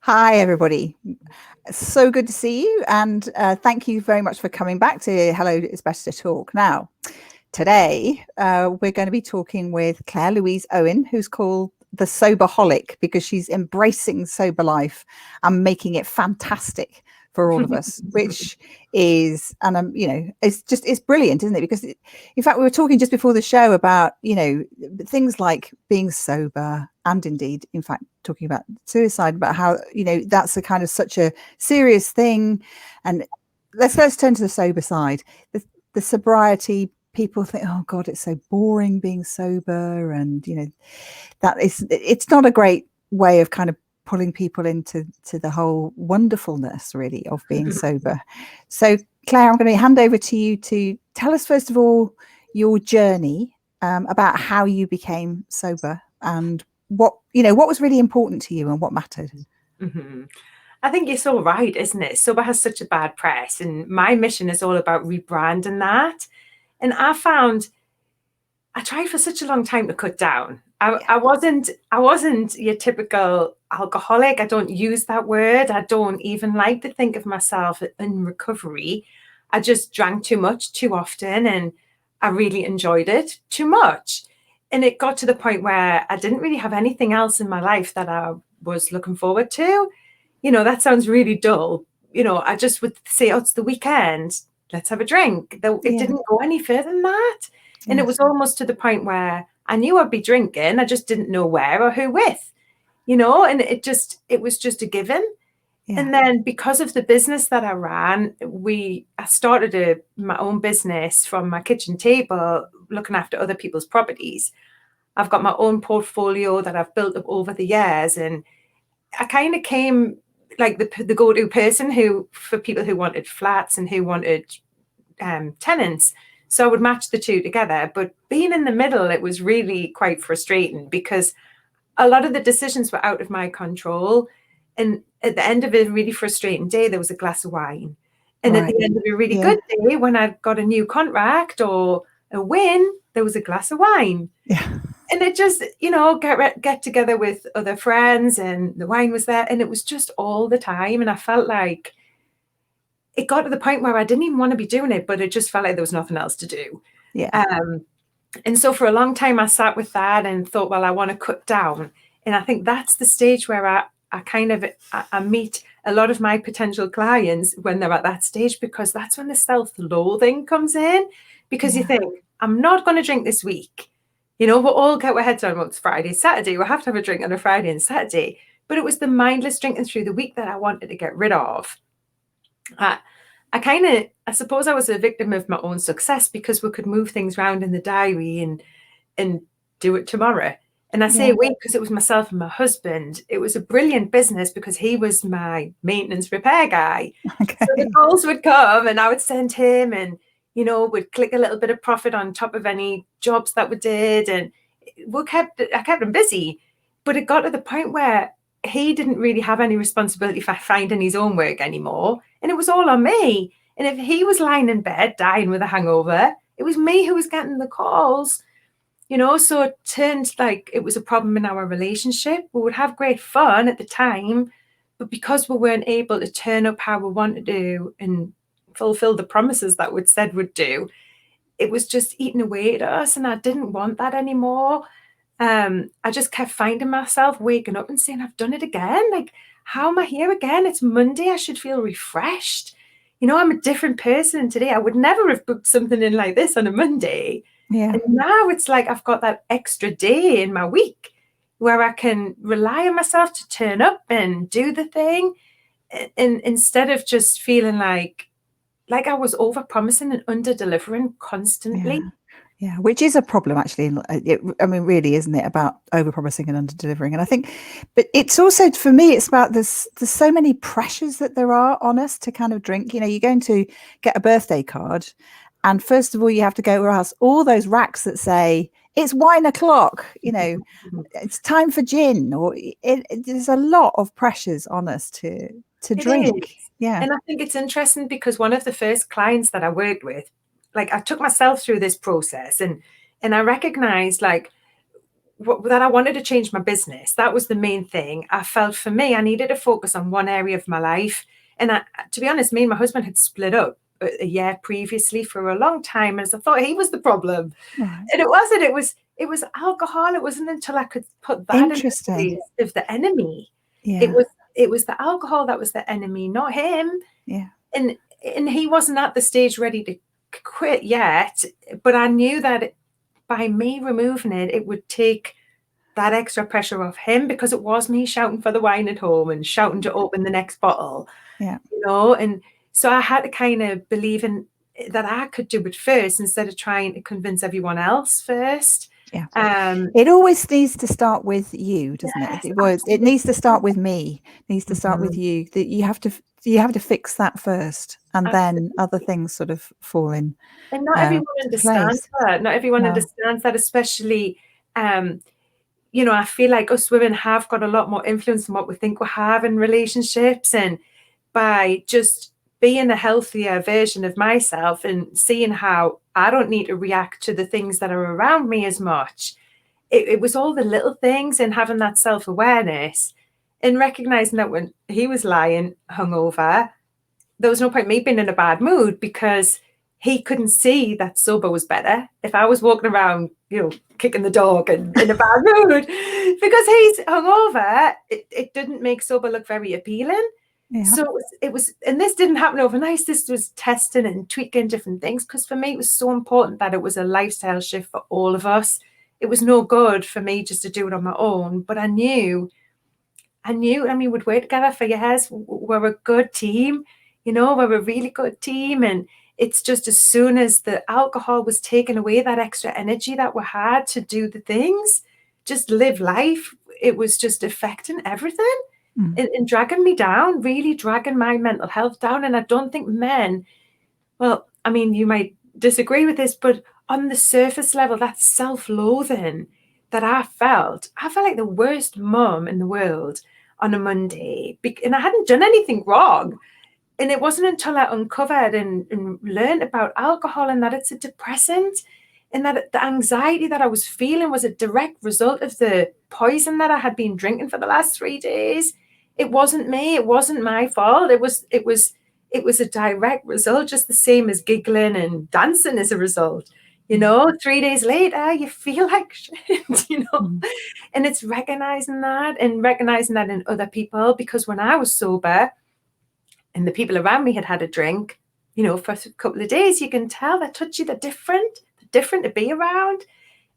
Hi, everybody. So good to see you. And thank you very much for coming back to Hello, It's Better to Talk. Now, today, we're going to be talking with Claire Louise Owen, who's called the Soberholic because she's embracing sober life and making it fantastic for all of us, which is, and it's brilliant, isn't it? Because in fact, we were talking just before the show about, things like being sober and indeed, in fact, talking about suicide, about how, that's a kind of such a serious thing. And let's turn to the sober side. The sobriety, people think, oh God, it's so boring being sober. And, it's not a great way of kind of pulling people into the whole wonderfulness really of being sober. So Claire, I'm going to hand over to you to tell us first of all your journey about how you became sober and what was really important to you and what mattered. Mm-hmm. I think you're so right, isn't it? Sober has such a bad press, and my mission is all about rebranding that. And I found I tried for such a long time to cut down. I wasn't your typical alcoholic. I don't use that word. I don't even like to think of myself in recovery. I just drank too much too often, and I really enjoyed it too much. And it got to the point where I didn't really have anything else in my life that I was looking forward to. That sounds really dull. I just would say, oh, it's the weekend. Let's have a drink. It didn't go any further than that. And it was almost to the point where I knew I'd be drinking. I just didn't know where or who with, and it was just a given. Yeah. And then because of the business that I ran, I started my own business from my kitchen table, looking after other people's properties. I've got my own portfolio that I've built up over the years. And I kind of came like the go-to person for people who wanted flats and who wanted tenants. So I would match the two together. But being in the middle, it was really quite frustrating because a lot of the decisions were out of my control. And at the end of a really frustrating day, there was a glass of wine. And at the end of a really good day, when I got a new contract or a win, there was a glass of wine. Yeah. And it just, get together with other friends and the wine was there. And it was just all the time. And I felt like it got to the point where I didn't even want to be doing it, but it just felt like there was nothing else to do. Yeah. And so for a long time, I sat with that and thought, well, I want to cut down. And I think that's the stage where I meet a lot of my potential clients when they're at that stage, because that's when the self-loathing comes in, because you think, I'm not going to drink this week. We'll all get our heads on, well, it's Friday, Saturday. We'll have to have a drink on a Friday and Saturday. But it was the mindless drinking through the week that I wanted to get rid of. I suppose I was a victim of my own success because we could move things around in the diary and do it tomorrow. And I say we because it was myself and my husband. It was a brilliant business because he was my maintenance repair guy. Okay. So the calls would come and I would send him and, we'd click a little bit of profit on top of any jobs that we did. And I kept him busy. But it got to the point where he didn't really have any responsibility for finding his own work anymore. And it was all on me. And if he was lying in bed, dying with a hangover, it was me who was getting the calls, so it turned like it was a problem in our relationship. We would have great fun at the time, but because we weren't able to turn up how we wanted to and fulfill the promises that we'd said we'd do, it was just eating away at us. And I didn't want that anymore. I just kept finding myself waking up and saying, I've done it again. Like, how am I here again? It's Monday. I should feel refreshed. I'm a different person today. I would never have booked something in like this on a Monday. Yeah. And now it's like I've got that extra day in my week where I can rely on myself to turn up and do the thing. And instead of just feeling like I was over promising and under delivering constantly. Yeah, which is a problem, actually. Really, isn't it, about over-promising and under-delivering? And I think, but it's also, for me, it's about there's so many pressures that there are on us to kind of drink. You're going to get a birthday card, and first of all, you have to go across all those racks that say, it's wine o'clock, it's time for gin, or there's a lot of pressures on us to drink. Yeah. And I think it's interesting because one of the first clients that I worked with, I took myself through this process and I recognized that I wanted to change my business. That was the main thing. I felt for me, I needed to focus on one area of my life. And to be honest, me and my husband had split up a year previously for a long time, as I thought he was the problem. Right. And it wasn't. It was alcohol. It wasn't until I could put that in the place of the enemy. Yeah. It was the alcohol that was the enemy, not him. Yeah. And he wasn't at the stage ready to quit yet. But I knew that by me removing it, it would take that extra pressure off him, because it was me shouting for the wine at home and shouting to open the next bottle. Yeah. You know, and so I had to kind of believe in that I could do it first instead of trying to convince everyone else first. Yeah. It always needs to start with you, doesn't it? It needs to start with me. It needs to start with you. That you have to fix that first, and then other things sort of fall in. And not everyone understands that. Not everyone understands that, especially you know, I feel like us women have got a lot more influence than what we think we have in relationships. And by just being a healthier version of myself and seeing how I don't need to react to the things that are around me as much, it was all the little things, and having that self-awareness and recognizing that when he was lying hungover, there was no point me being in a bad mood, because he couldn't see that sober was better. If I was walking around, you know, kicking the dog and in a bad mood, because he's hungover, it didn't make sober look very appealing. Yeah. So it was, and this didn't happen overnight. This was testing and tweaking different things, because for me, it was so important that it was a lifestyle shift for all of us. It was no good for me just to do it on my own, but I knew, I mean, we'd work together for years. We're a good team, you know, we're a really good team. And it's just, as soon as the alcohol was taking away that extra energy that we had to do the things, just live life, it was just affecting everything and dragging me down, really dragging my mental health down. And I don't think men, well, I mean, you might disagree with this, but on the surface level, that self-loathing that I felt like the worst mum in the world on a Monday, and I hadn't done anything wrong. And it wasn't until I uncovered and learned about alcohol, and that it's a depressant, and that the anxiety that I was feeling was a direct result of the poison that I had been drinking for the last 3 days. It wasn't me. It wasn't my fault. It was a direct result, just the same as giggling and dancing as a result. You know, 3 days later, you feel like shit, you know. And it's recognizing that in other people, because when I was sober, and the people around me had a drink, you know, for a couple of days, you can tell they're touchy, they're different to be around.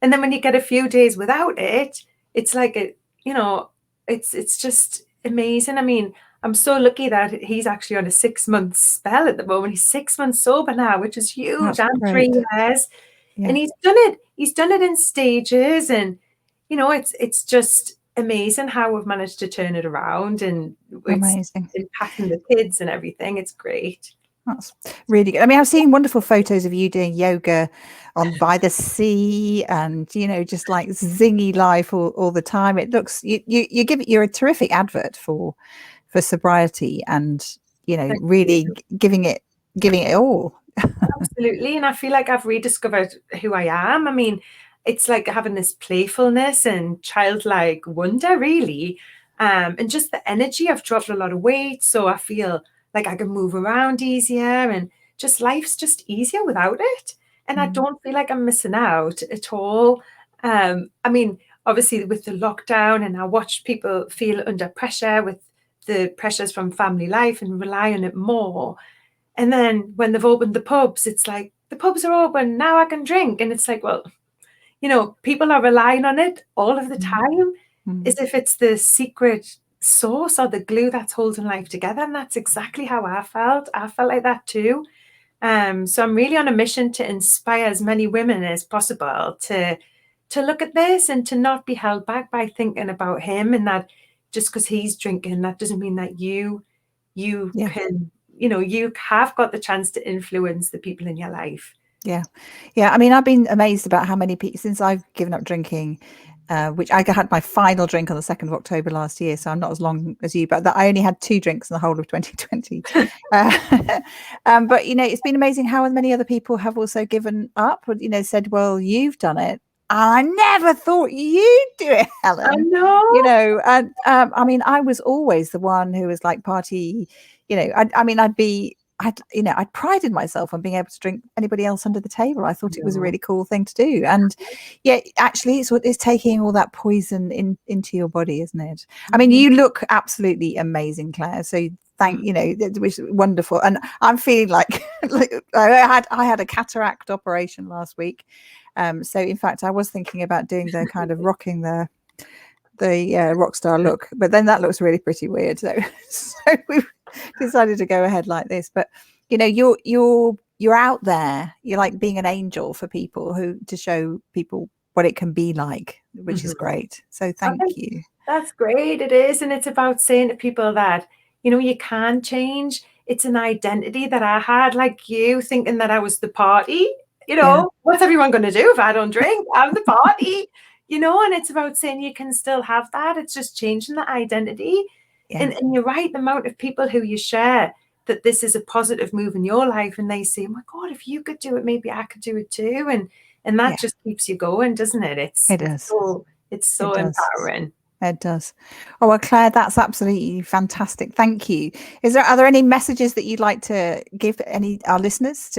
And then when you get a few days without it, it's like, you know, it's just amazing. I mean, I'm so lucky that he's actually on a 6-month spell at the moment. He's 6 months sober now, which is huge. And 3 years. Yeah. And he's done it in stages. And, you know, it's just amazing how we've managed to turn it around, and it's impacting the kids and everything. It's great. That's really good. I mean, I've seen wonderful photos of you doing yoga by the sea, and, you know, just like zingy life all the time. It looks, you're a terrific advert for sobriety, and, you know, really giving it all. Absolutely. And I feel like I've rediscovered who I am. I mean, it's like having this playfulness and childlike wonder, really. And just the energy. I've dropped a lot of weight, so I feel like I can move around easier, and just life's just easier without it. And I don't feel like I'm missing out at all. I mean, obviously with the lockdown, and I watched people feel under pressure with the pressures from family life and rely on it more. And then when they've opened the pubs, it's like, the pubs are open, now I can drink. And it's like, well, you know, people are relying on it all of the time, as if it's the secret source or the glue that's holding life together. And that's exactly how I felt. I felt like that too. So I'm really on a mission to inspire as many women as possible to look at this, and to not be held back by thinking about him, and that just because he's drinking, that doesn't mean that you can, you know, you have got the chance to influence the people in your life. Yeah. I mean, I've been amazed about how many people, since I've given up drinking, which I had my final drink on the 2nd of October last year, so I'm not as long as you, but I only had 2 drinks in the whole of 2020. But, you know, it's been amazing how many other people have also given up, or, you know, said, well, you've done it, I never thought you'd do it, I Helen. know. You know, and I mean, I was always the one who was like party. You know, I'd prided myself on being able to drink anybody else under the table. I thought it was a really cool thing to do, and yet actually, it's taking all that poison into your body, isn't it? I mean, you look absolutely amazing, Claire. So you know, it was wonderful, and I'm feeling like I had a cataract operation last week. So in fact, I was thinking about doing the kind of rocking the rock star look, but then that looks really pretty weird. So we decided to go ahead like this. But you know, you're out there. You're like being an angel for people to show people what it can be like, which is great. So thank you. That's great. It is, and it's about saying to people that, you know, you can change. It's an identity that I had, like you, thinking that I was the party. You know, what's everyone going to do if I don't drink? I'm the party, you know, and it's about saying you can still have that. It's just changing the identity. And you're right, the amount of people who you share that this is a positive move in your life, and they say, oh my God, if you could do it, maybe I could do it too. And that just keeps you going, doesn't it? It's so empowering. It does. Oh, well, Claire, that's absolutely fantastic. Thank you. Are there any messages that you'd like to give our listeners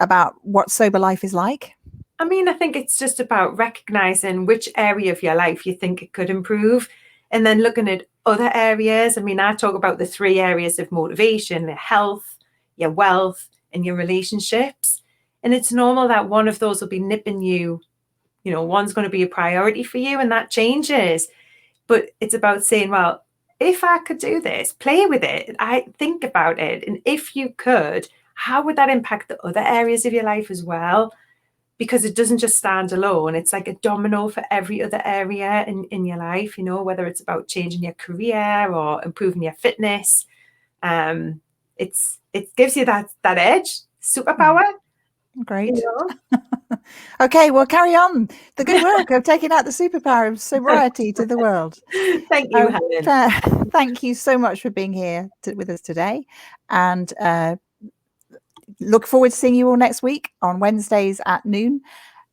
about what sober life is like? I mean, I think it's just about recognizing which area of your life you think it could improve, and then looking at other areas. I mean, I talk about the 3 areas of motivation: your health, your wealth, and your relationships. And it's normal that one of those will be nipping you. You know, one's going to be a priority for you, and that changes. But it's about saying, well, if I could do this, play with it. I think about it. And if you could, how would that impact the other areas of your life as well? Because it doesn't just stand alone. It's like a domino for every other area in your life, you know, whether it's about changing your career or improving your fitness. It gives you that edge, superpower. Great. You know? Okay, well, carry on the good work of taking out the superpower of sobriety to the world. Thank you, Helen. Claire, thank you so much for being here with us today, and look forward to seeing you all next week on Wednesdays at noon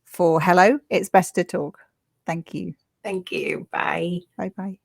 for Hello, It's Best to Talk. Thank you. Thank you. Bye. Bye-bye.